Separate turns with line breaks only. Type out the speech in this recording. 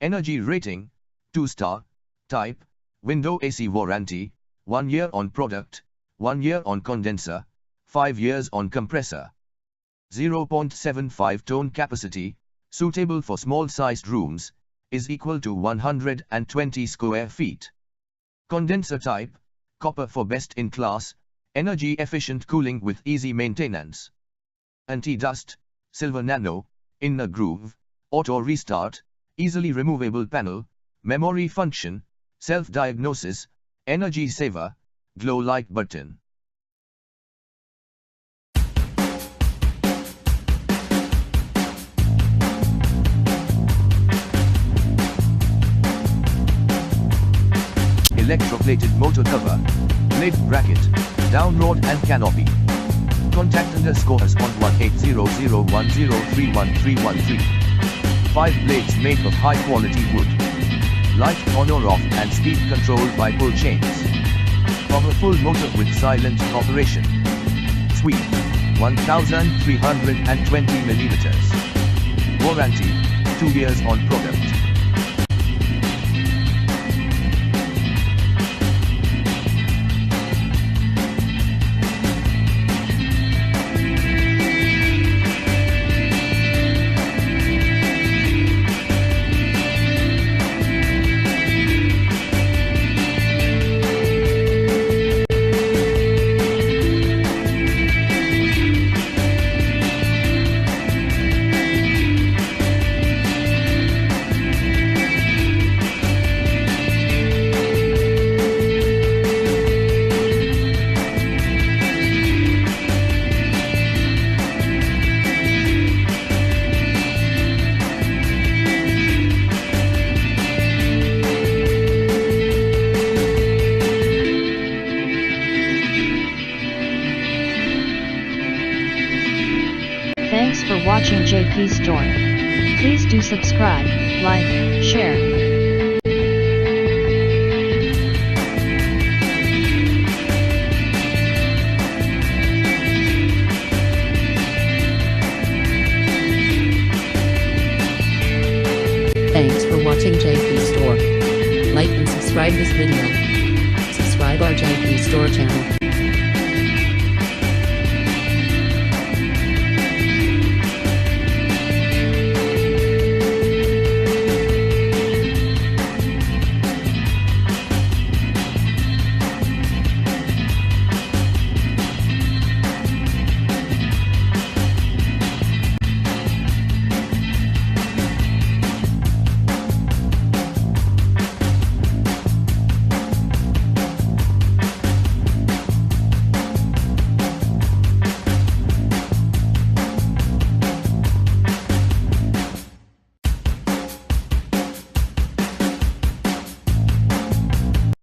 Energy rating, 2-star. Type, window AC warranty, 1 year on product, 1 year on condenser, 5 years on compressor. 0.75 ton capacity, suitable for small-sized rooms, is equal to 120 square feet. Condenser type, copper for best-in-class, energy-efficient cooling with easy maintenance. Anti-dust, silver nano, inner groove, auto restart, easily removable panel, memory function, self-diagnosis, energy saver, glow light button. Electroplated motor cover, blade bracket, down rod and canopy. Contact us on 180010311313. 5 blades made of high quality wood. Light on or off and speed controlled by pull chains. Powerful motor with silent operation. Sweep, 1320 millimeters. Warranty, 2 years on product.
Thanks for watching JP Store. Please do subscribe, like, share.
Thanks for watching JP Store. Like and subscribe this video. Subscribe our JP Store channel.